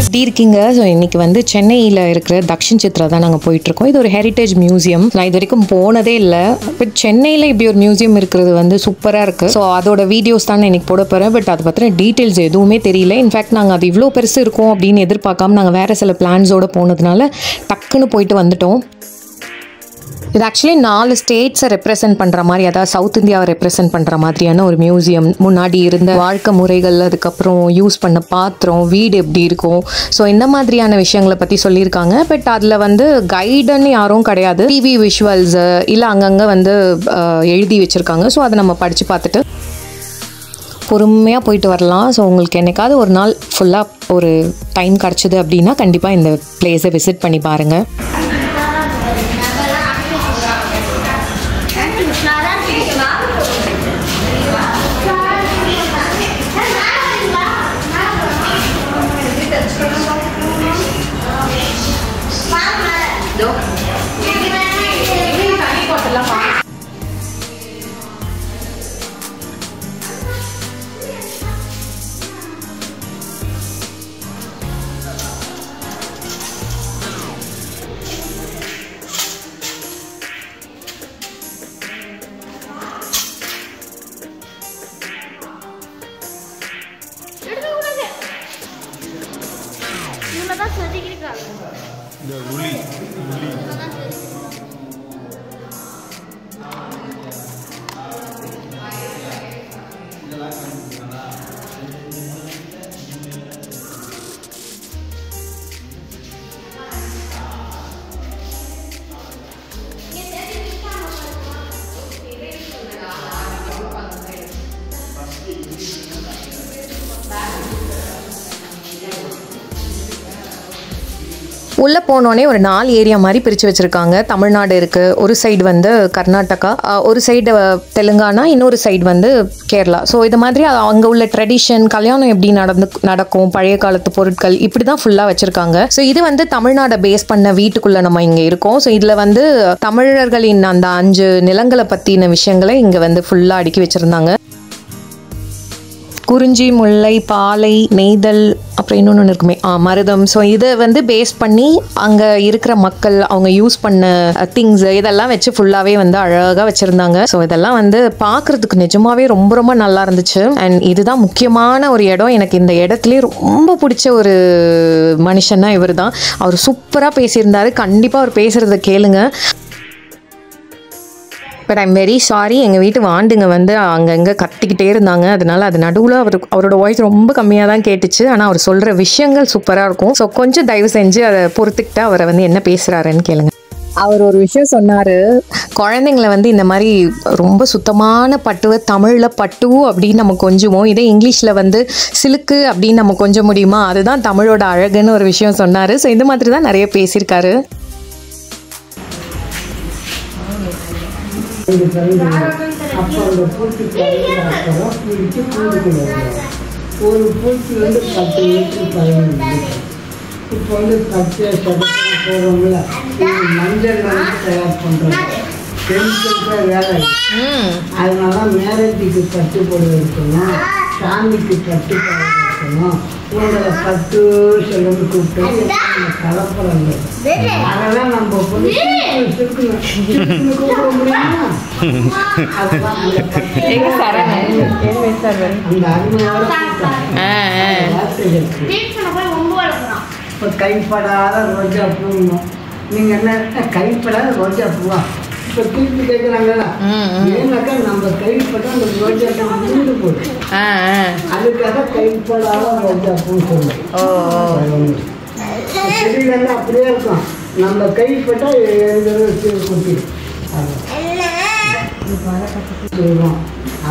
எப்படி இருக்கீங்க? ஸோ இன்றைக்கி வந்து சென்னையில் இருக்கிற தக்ஷின் சித்ரா தான் நாங்கள் போயிட்டுருக்கோம். இது ஒரு ஹெரிட்டேஜ் மியூசியம். நான் இது வரைக்கும் போனதே இல்லை. பட் சென்னையில் இப்படி ஒரு மியூசியம் இருக்கிறது வந்து சூப்பராக இருக்குது. ஸோ அதோட வீடியோஸ் தான் நான் இன்றைக்கி போட போகிறேன். பட் அதை பற்றின டீட்டெயில்ஸ் எதுவுமே தெரியல. இன்ஃபேக்ட் நாங்கள் அது இவ்வளோ பெருசு இருக்கும் அப்படின்னு எதிர்பார்க்காம நாங்கள் வேறு சில பிளான்ஸோடு போனதுனால டக்குன்னு போயிட்டு வந்துட்டோம். இது ஆக்சுவலி 4 ஸ்டேட்ஸை ரெப்ரசென்ட் பண்ணுற மாதிரி, அதாவது சவுத் இந்தியாவை ரெப்ரசென்ட் பண்ணுற மாதிரியான ஒரு மியூசியம். முன்னாடி இருந்த வாழ்க்கை முறைகள், அதுக்கப்புறம் யூஸ் பண்ண பாத்திரம், வீடு எப்படி இருக்கும், ஸோ இந்த மாதிரியான விஷயங்களை பற்றி சொல்லியிருக்காங்க. பட் அதில் வந்து கைடுன்னு யாரும் கிடையாது. டிவி விஷுவல்ஸு இல்லை அங்கங்கே வந்து எழுதி வச்சுருக்காங்க. ஸோ அதை நம்ம படித்து பார்த்துட்டு பொறுமையாக போயிட்டு வரலாம். ஸோ உங்களுக்கு என்னைக்காவது ஒரு நாள் ஃபுல்லாக ஒரு டைம் கிடச்சிது அப்படின்னா கண்டிப்பாக இந்த பிளேஸை விசிட் பண்ணி பாருங்கள். உள்ளே போனோடனே ஒரு 4 ஏரியா மாதிரி பிரித்து வச்சுருக்காங்க. தமிழ்நாடு இருக்குது, ஒரு சைடு வந்து கர்நாடகா, ஒரு சைடு தெலுங்கானா, இன்னொரு சைடு வந்து கேரளா. ஸோ இது மாதிரி அங்கே உள்ள ட்ரெடிஷன், கல்யாணம் எப்படி நடக்கும், பழைய காலத்து பொருட்கள், இப்படி தான் ஃபுல்லாக வச்சுருக்காங்க. ஸோ இது வந்து தமிழ்நாடை பேஸ் பண்ண வீட்டுக்குள்ளே நம்ம இங்கே இருக்கோம். ஸோ இதில் வந்து தமிழர்களின் அந்த 5 நிலங்களை பற்றின விஷயங்களை இங்கே வந்து ஃபுல்லாக அடுக்கி வச்சுருந்தாங்க. குறிஞ்சி, முல்லை, பாலை, நெய்தல், அப்புறம் இன்னொன்று இருக்குமே மருதம். ஸோ இதை வந்து பேஸ் பண்ணி அங்கே இருக்கிற மக்கள் அவங்க யூஸ் பண்ண திங்ஸ் இதெல்லாம் வச்சு ஃபுல்லாகவே வந்து அழகாக வச்சுருந்தாங்க. ஸோ இதெல்லாம் வந்து பார்க்குறதுக்கு நிஜமாவே ரொம்ப ரொம்ப நல்லா இருந்துச்சு. அண்ட் இதுதான் முக்கியமான ஒரு இடம். எனக்கு இந்த இடத்துலேயே ரொம்ப பிடிச்ச ஒரு மனுஷன்னா இவர் தான். அவர் சூப்பராக பேசியிருந்தார். கண்டிப்பாக அவர் பேசுகிறத கேளுங்க. பட் ஐம் வெரி சாரி, எங்கள் வீட்டு வாண்டுங்க வந்து அங்கங்கே கத்திக்கிட்டே இருந்தாங்க. அதனால அது நடுவில் அவரோட வாய்ஸ் ரொம்ப கம்மியாக தான் கேட்டுச்சு. ஆனால் அவர் சொல்கிற விஷயங்கள் சூப்பராக இருக்கும். ஸோ கொஞ்சம் தயவு செஞ்சு அதை பொறுத்துக்கிட்டு அவரை வந்து என்ன பேசுகிறாருன்னு கேளுங்க. அவர் ஒரு விஷயம் சொன்னார், குழந்தைங்களை வந்து இந்த மாதிரி ரொம்ப சுத்தமான பட்டுவை தமிழில் பட்டு அப்படின்னு நம்ம கொஞ்சுவோம், இதே இங்கிலீஷில் வந்து சிலுக்கு அப்படின்னு நம்ம கொஞ்ச முடியுமா, அதுதான் தமிழோட அழகுன்னு ஒரு விஷயம் சொன்னார். ஸோ இந்த மாதிரி தான் நிறைய பேசியிருக்காரு. அப்போ அந்த பூச்சி அப்புறம் பிடிச்சி பூண்டுக்குள்ள ஒரு பூச்சி வந்து 10 லிட்டர் 15 லிட்டர். இப்போ வந்து பச்சை சதுரம் போகிறவங்கள மஞ்சள் வந்து தயார் பண்ணுறாங்க. கெமிக்கல்ஸாக வேலை. அதனால மேரேஜுக்கு கட்டுப்பாடு இருக்கணும், சாமிக்கு கட்டுப்பாடு இருக்கணும். உங்களை பட்டு சொல்லி கூப்பிட்டு கலப்படங்கள் அதெல்லாம் நம்ம பொண்ணு கூப்பிட முடியுமா? அதெல்லாம் அந்த அருமையான வார்த்தைகள். இப்போ கைப்படாத ரோஜா பூ. நீங்கள் என்ன கைப்படாத ரோஜா பூவா? இப்போ திருப்பி கேட்குறாங்களா? ஏன்னாக்கா நம்ம கைப்பட அந்த ரோஜா முடிந்து போகுது. அதுக்காக கைப்படாத ரோஜா பூன்னு சொல்லுவோம். செடிகள்லாம் அப்படியே இருக்கும். நம்ம கைப்பட்டால் கொட்டி சொல்லுவோம்.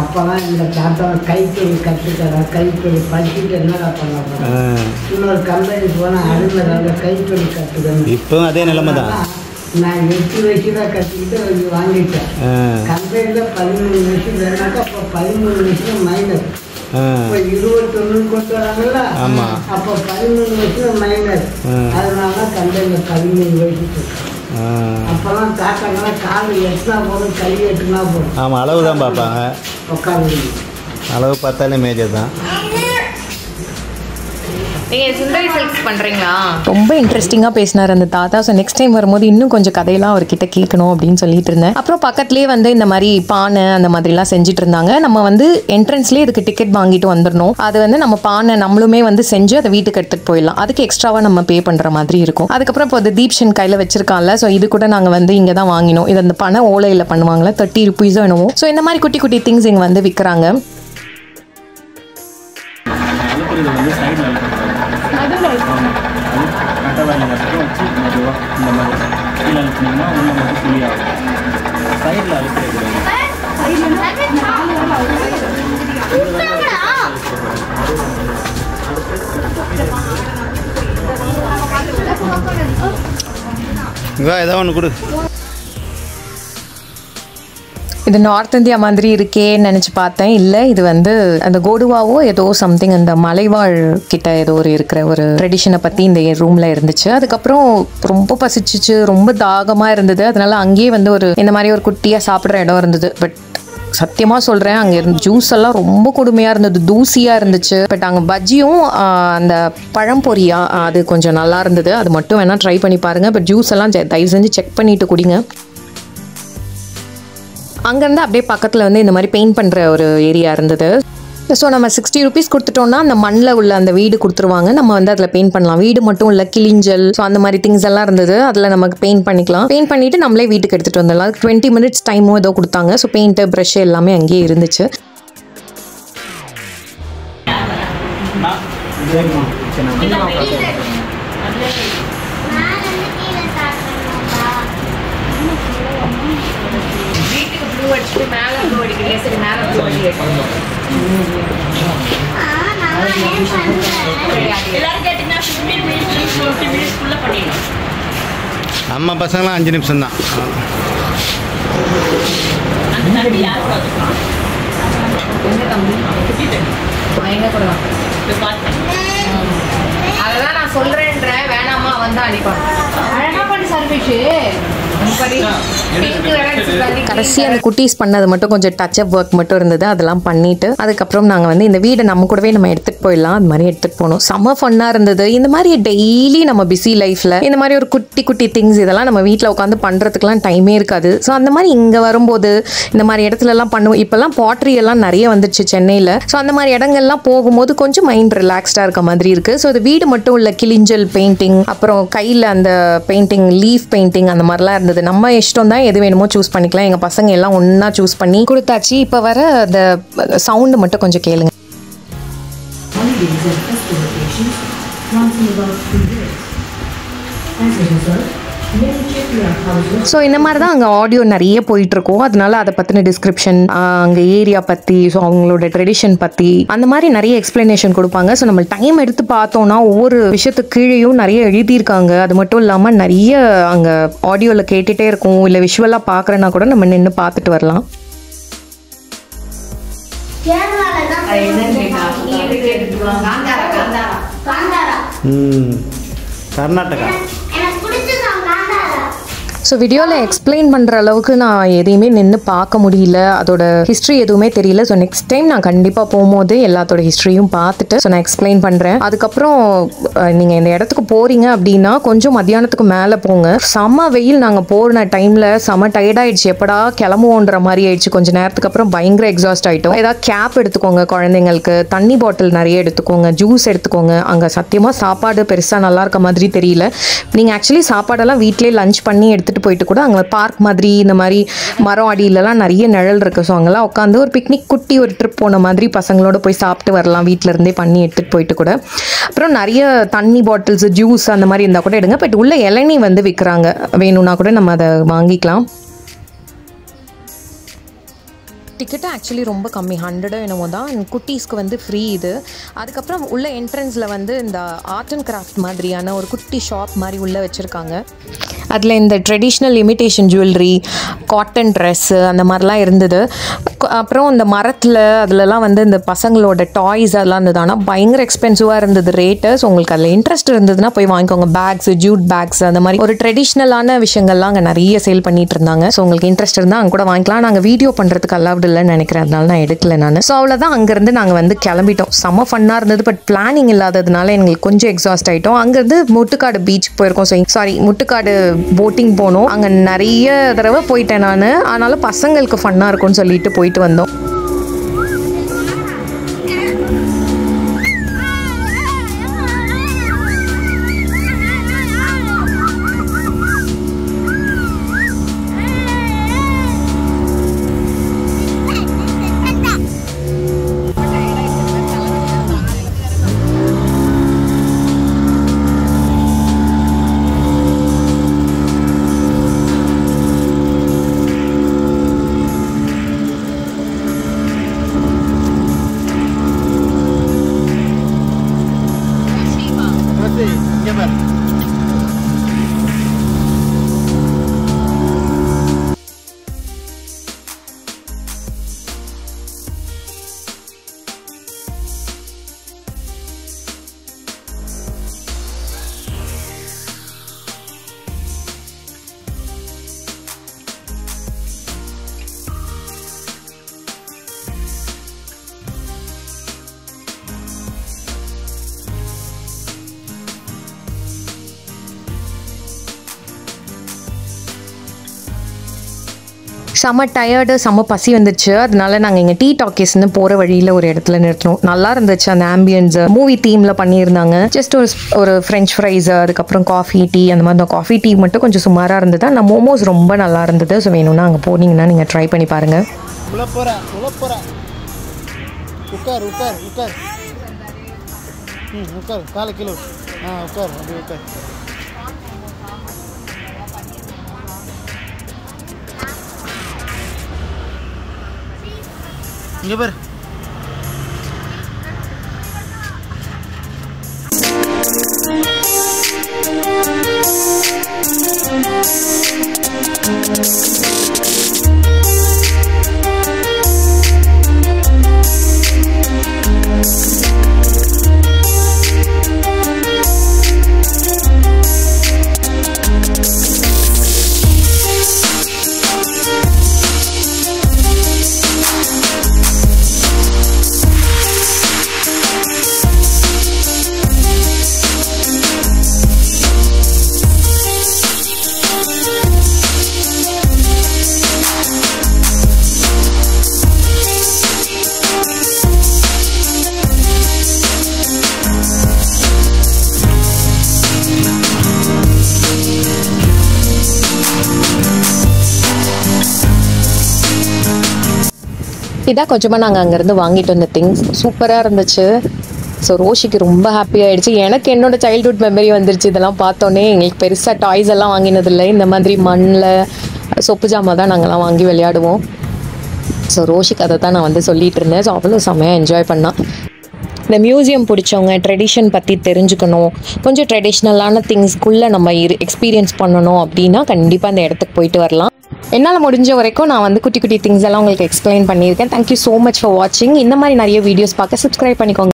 அப்போதான் இந்த தாத்தா கைத்தொழில் கற்றுக்கிறா, கைத்தொழில் படிச்சுட்டு என்னடா பண்ண போகிறேன், இன்னொரு கம்பெனி போனால் அருமையாக கைத்தொழில் கற்றுக்கணும். இப்போ அதே நிலைமை தான். நான் 8 வயசு தான் கற்றுக்கிட்டு வாங்கிட்டேன். கம்பெனியில் 13 வயசு வேணாக்கா அப்போ 13 வயசுல மைனர். இப்போ 21 கொண்டு வராங்கல்ல, அப்போ 13 வயசுல மைனர். அதனால தான் கம்பெனியில் 13 வயசு. அப்போல்லாம் தாத்தாங்கெல்லாம் கால் எட்டுனா போதும், கை எட்டுனா போதும். ஆமாம், அளவு தான் பார்ப்பாங்க. உட்காந்து அளவு பார்த்தாலே மேஜர் தான். நீங்கள் சுந்தரி சில்க்ஸ் பண்ணுறீங்களா? ரொம்ப இன்ட்ரெஸ்டிங்காக பேசினார் அந்த தாத்தா. ஸோ நெக்ஸ்ட் டைம் வரும்போது இன்னும் கொஞ்சம் கதையெல்லாம் அவர்கிட்ட கேட்கணும் அப்படின்னு சொல்லிட்டு இருந்தேன். அப்புறம் பக்கத்துலேயே வந்து இந்த மாதிரி பானை அந்த மாதிரிலாம் செஞ்சுட்டு இருந்தாங்க. நம்ம வந்து என்ட்ரன்ஸ்லேயே இதுக்கு டிக்கெட் வாங்கிட்டு வந்துடணும். அது வந்து நம்ம பானை நம்மளுமே வந்து செஞ்சு அதை வீட்டுக்கு எடுத்துகிட்டு போயிடலாம். அதுக்கு எக்ஸ்ட்ராவாக நம்ம பே பண்ணுற மாதிரி இருக்கும். அதுக்கப்புறம் இப்போ அது தீப்ஷன் கையில் வச்சிருக்கான்ல, ஸோ இது கூட நாங்கள் வந்து இங்கே தான் வாங்கினோம். இது அந்த பனை ஓலையில் பண்ணுவாங்களே, 30 rupees என்னவோ. ஸோ இந்த மாதிரி குட்டி குட்டி திங்ஸ் இங்கே வந்து விற்கிறாங்க. ஏதாவது ஒன்று கொடு. இது நார்த் இந்தியா மாதிரி இருக்கேன்னு நினச்சி பார்த்தேன். இல்லை, இது வந்து அந்த கோடுவாவோ ஏதோ சம்திங் அந்த மலைவாழ் கிட்ட ஏதோ ஒரு இருக்கிற ஒரு ட்ரெடிஷனை பற்றி இந்த ரூமில் இருந்துச்சு. அதுக்கப்புறம் ரொம்ப பசிச்சிச்சு, ரொம்ப தாகமாக இருந்தது. அதனால அங்கேயே வந்து ஒரு இந்த மாதிரி ஒரு குட்டியாக சாப்பிட்ற இடம் இருந்தது. பட் சத்தியமாக சொல்கிறேன், அங்கே இருந்த ஜூஸ் எல்லாம் ரொம்ப கொடுமையாக இருந்தது, தூசியாக இருந்துச்சு. பட் அங்கே பஜ்ஜியும் அந்த பழம்பொரியா அது கொஞ்சம் நல்லா இருந்தது. அது மட்டும் வேணால் ட்ரை பண்ணி பாருங்கள். பட் ஜூஸ் எல்லாம் தயவு செஞ்சு செக் பண்ணிவிட்டு குடிங்க. அங்கேருந்து அப்படியே பக்கத்தில் வந்து இந்த மாதிரி பெயிண்ட் பண்ணுற ஒரு ஏரியா இருந்தது. ஸோ நம்ம 60 rupees கொடுத்துட்டோம்னா அந்த மண்ணில் உள்ள அந்த வீடு கொடுத்துருவாங்க. நம்ம வந்து அதில் பெயிண்ட் பண்ணலாம். வீடு மட்டும் இல்லை, கிளிஞ்சல், ஸோ அந்த மாதிரி திங்ஸ் எல்லாம் இருந்தது. அதில் நமக்கு பெயிண்ட் பண்ணிக்கலாம். பெயிண்ட் பண்ணிவிட்டு நம்மளே வீட்டுக்கு எடுத்துகிட்டு வந்துடலாம். 20 minutes டைமும் ஏதோ கொடுத்தாங்க. ஸோ பெயிண்ட்டு, ப்ரஷ் எல்லாமே அங்கேயே இருந்துச்சு. அம்மா பசங்களாம் 5 நிமிஷம் தான். அதெல்லாம் நான் சொல்றேன்றேன், வேணாமா வந்து அடிப்பாங்க. அழகா பண்ணி சர்வீஸ் கடைசி அந்த குட்டீஸ் பண்ணது மட்டும் கொஞ்சம் டச் அப் ஒர்க் மட்டும் இருந்தது. அதெல்லாம் பண்ணிட்டு அதுக்கப்புறம் நாங்கள் வந்து இந்த வீடை நம்ம கூடவே நம்ம எடுத்துகிட்டு போயிடலாம். அது மாதிரி எடுத்துகிட்டு போனோம். செம்ம ஃபன்னாக இருந்தது. இந்த மாதிரி டெய்லி நம்ம பிஸி லைஃப்பில் இந்த மாதிரி ஒரு குட்டி குட்டி திங்ஸ் இதெல்லாம் நம்ம வீட்டில் உட்காந்து பண்ணுறதுக்குலாம் டைமே இருக்காது. ஸோ அந்த மாதிரி இங்கே வரும்போது இந்த மாதிரி இடத்துலலாம் பண்ணுவோம். இப்போல்லாம் பாட்ரி எல்லாம் நிறைய வந்துடுச்சு சென்னையில். ஸோ அந்த மாதிரி இடங்கள்லாம் போகும்போது கொஞ்சம் மைண்ட் ரிலாக்ஸ்டாக இருக்க மாதிரி இருக்குது. ஸோ அது வீடு மட்டும் இல்லை, கிளிஞ்சல் பெயிண்டிங், அப்புறம் கையில் அந்த பெயிண்டிங், லீஃப் பெயிண்டிங் அந்த மாதிரிலாம் இருந்தது. நம்ம இஷ்டம் தான், எது வேணுமோ சூஸ் பண்ணிக்கலாம். எங்கள் பசங்க எல்லாம் ஒன்றா சூஸ் பண்ணி கொடுத்தாச்சு. இப்போ வர அந்த சவுண்டு மட்டும் கொஞ்சம் கேளுங்க. ஸோ இந்த மாதிரி தான் அங்கே ஆடியோ நிறைய போயிட்டுருக்கோம். அதனால அதை பற்றின டிஸ்கிரிப்ஷன், அங்கே ஏரியா பற்றி, ஸோ அவங்களோட ட்ரெடிஷன் பற்றி அந்த மாதிரி நிறைய எக்ஸ்ப்ளனேஷன் கொடுப்பாங்க. ஸோ நம்ம டைம் எடுத்து பார்த்தோன்னா ஒவ்வொரு விஷயத்துக்கு கீழேயும் நிறைய எழுதியிருக்காங்க. அது மட்டும் இல்லாமல் நிறைய அங்கே ஆடியோவில் கேட்டுகிட்டே இருக்கும். இல்லை விஷுவலாக பார்க்குறேன்னா கூட நம்ம நின்று பார்த்துட்டு வரலாம். கர்நாடகா. ஸோ வீடியோவில் எக்ஸ்பிளைன் பண்ணுற அளவுக்கு நான் எதையுமே நின்று பார்க்க முடியல. அதோட ஹிஸ்ட்ரி எதுவுமே தெரியல. ஸோ நெக்ஸ்ட் டைம் நான் கண்டிப்பாக போகும்போது எல்லாத்தோட ஹிஸ்ட்ரியும் பார்த்துட்டு ஸோ நான் எக்ஸ்பிளைன் பண்ணுறேன். அதுக்கப்புறம் நீங்கள் இந்த இடத்துக்கு போகிறீங்க அப்படின்னா கொஞ்சம் மத்தியானத்துக்கு மேலே போங்க. செம்ம வெயில். நாங்கள் போன டைமில் செம்ம டயர்டாயிடுச்சு. எப்படா கிளம்புவோன்ற மாதிரி ஆயிடுச்சு. கொஞ்சம் நேரத்துக்கு அப்புறம் பயங்கர எக்ஸாஸ்ட் ஆகிட்டோம். ஏதாவது கேப் எடுத்துக்கோங்க குழந்தைங்களுக்கு, தண்ணி பாட்டில் நிறைய எடுத்துக்கோங்க, ஜூஸ் எடுத்துக்கோங்க. அங்கே சத்தியமாக சாப்பாடு பெருசாக நல்லா இருக்க மாதிரி தெரியல. நீங்கள் ஆக்சுவலி சாப்பாடெல்லாம் வீட்டிலே லஞ்ச் பண்ணி எடுத்துகிட்டு போயிட்டு கூட அங்கே பார்க் மாதிரி இந்த மாதிரி மரம் அடியிலலாம் நிறைய நிழல் இருக்குது. ஸோ அங்கெல்லாம் உட்காந்து ஒரு பிக்னிக் குட்டி ஒரு ட்ரிப் போன மாதிரி பசங்களோட போய் சாப்பிட்டு வரலாம். வீட்டில் இருந்தே பண்ணி எடுத்துகிட்டு போயிட்டு கூட. அப்புறம் நிறைய தண்ணி பாட்டில்ஸ், ஜூஸ் அந்த மாதிரி இருந்தால் கூட எடுங்க. பட் உள்ள இளநீ வந்து விற்கிறாங்க, வேணும்னா கூட நம்ம அதை வாங்கிக்கலாம். டிக்கெட்டு ஆக்சுவலி ரொம்ப கம்மி, 100 என்னமோ தான். குட்டீஸ்க்கு வந்து ஃப்ரீ இது. அதுக்கப்புறம் உள்ள என்ட்ரன்ஸில் வந்து இந்த ஆர்ட் அண்ட் கிராஃப்ட் மாதிரியான ஒரு குட்டி ஷாப் மாதிரி உள்ளே வச்சுருக்காங்க. அதில் இந்த traditional imitation jewellery, cotton dress அந்த மாதிரிலாம் இருந்தது. அப்புறம் இந்த மரத்தில் அதுலலாம் வந்து இந்த பசங்களோட டாய்ஸ் அதெல்லாம் இருந்தது. ஆனால் பயங்கர எக்ஸ்பென்சிவாக இருந்தது ரேட்டு. ஸோ உங்களுக்கு அதில் இன்ட்ரெஸ்ட் இருந்ததுன்னா போய் வாங்கிக்கோங்க. பேக்ஸ், ஜூட் பேக்ஸ், அந்த மாதிரி ஒரு ட்ரெடிஷ்னலான விஷயங்கள்லாம் அங்கே நிறைய சேல் பண்ணிட்டு இருந்தாங்க. ஸோ உங்களுக்கு இன்ட்ரெஸ்ட் இருந்தால் அங்கே கூட வாங்கிக்கலாம். நாங்கள் வீடியோ பண்ணுறதுக்கு அலவுட் இல்லைன்னு நினைக்கிறேன், அதனால நான் எடுக்கல நான். ஸோ அவ்வளோதான், அங்கேருந்து நாங்கள் வந்து கிளம்பிட்டோம். செம்ம ஃபன்னாக இருந்தது. பட் பிளானிங் இல்லாததுனால எங்களுக்கு கொஞ்சம் எக்ஸாஸ்ட் ஆகிட்டோம். அங்கேருந்து முட்டுக்காடு பீச்சுக்கு போயிருக்கோம். முட்டுக்காடு போட்டிங் போனோம். அங்கே நிறைய தடவை போயிட்டேன் நான். ஆனாலும் பசங்களுக்கு ஃபன்னாக இருக்கும்னு சொல்லிட்டு போயிட்டு வந்தோம். செம்ம டயர்டு, செம்ம பசி வந்துச்சு. அதனால நாங்கள் இங்கே டீ டாக்கீஸ்னு போகிற வழியில் ஒரு இடத்துல நிறுத்தணும். நல்லா இருந்துச்சு அந்த ஆம்பியன்ஸ். மூவி தீமில் பண்ணியிருந்தாங்க. ஜஸ்ட் ஒரு ஃப்ரெஞ்ச் ஃப்ரைஸ், அதுக்கப்புறம் காஃபி, டீ, அந்த மாதிரி. அந்த காஃபி டீ மட்டும் கொஞ்சம் சுமாராக இருந்தது. ஆனால் மோமோஸ் ரொம்ப நல்லா இருந்தது. ஸோ வேணும்னா அங்கே போனீங்கன்னா நீங்கள் ட்ரை பண்ணி பாருங்கள். இங்கே பாரு. இதான் கொஞ்சமாக நாங்கள் அங்கேருந்து வாங்கிட்டு வந்த திங்ஸ். சூப்பராக இருந்துச்சு. ஸோ ரோஷிக்கு ரொம்ப ஹாப்பி ஆகிடுச்சு. எனக்கு என்னோடய சைல்ட்ஹுட் மெமரி வந்துருச்சு. இதெல்லாம் பார்த்தோன்னே எங்களுக்கு பெருசாக டாய்ஸ் எல்லாம் வாங்கினதில்லை. இந்த மாதிரி மண்ணில் சொப்பு ஜாமா தான் நாங்கள்லாம் வாங்கி விளையாடுவோம். ஸோ ரோஷிக்கு அதை தான் நான் வந்து சொல்லிகிட்டு இருந்தேன். ஸோ அவ்வளோ செம்மையாக என்ஜாய் பண்ணான். இந்த மியூசியம் பிடிச்சவங்க, ட்ரெடிஷன் பற்றி தெரிஞ்சுக்கணும், கொஞ்சம் ட்ரெடிஷ்னலான திங்ஸ்க்குள்ளே நம்ம எக்ஸ்பீரியன்ஸ் பண்ணணும் அப்படின்னா கண்டிப்பாக அந்த இடத்துக்கு போயிட்டு வரலாம். என்னால் முடிஞ்ச வரைக்கும் நான் வந்து குட்டி குட்டி திங்ஸ் எல்லாம் உங்களுக்கு எக்ஸ்பிளைன் பண்ணியிருக்கேன். தேங்க்யூ ஸோ மச் ஃபார் வாட்சிங். இந்த மாதிரி நிறைய வீடியோஸ் பார்க்க சப்ஸ்கிரைப் பண்ணிக்கோங்க.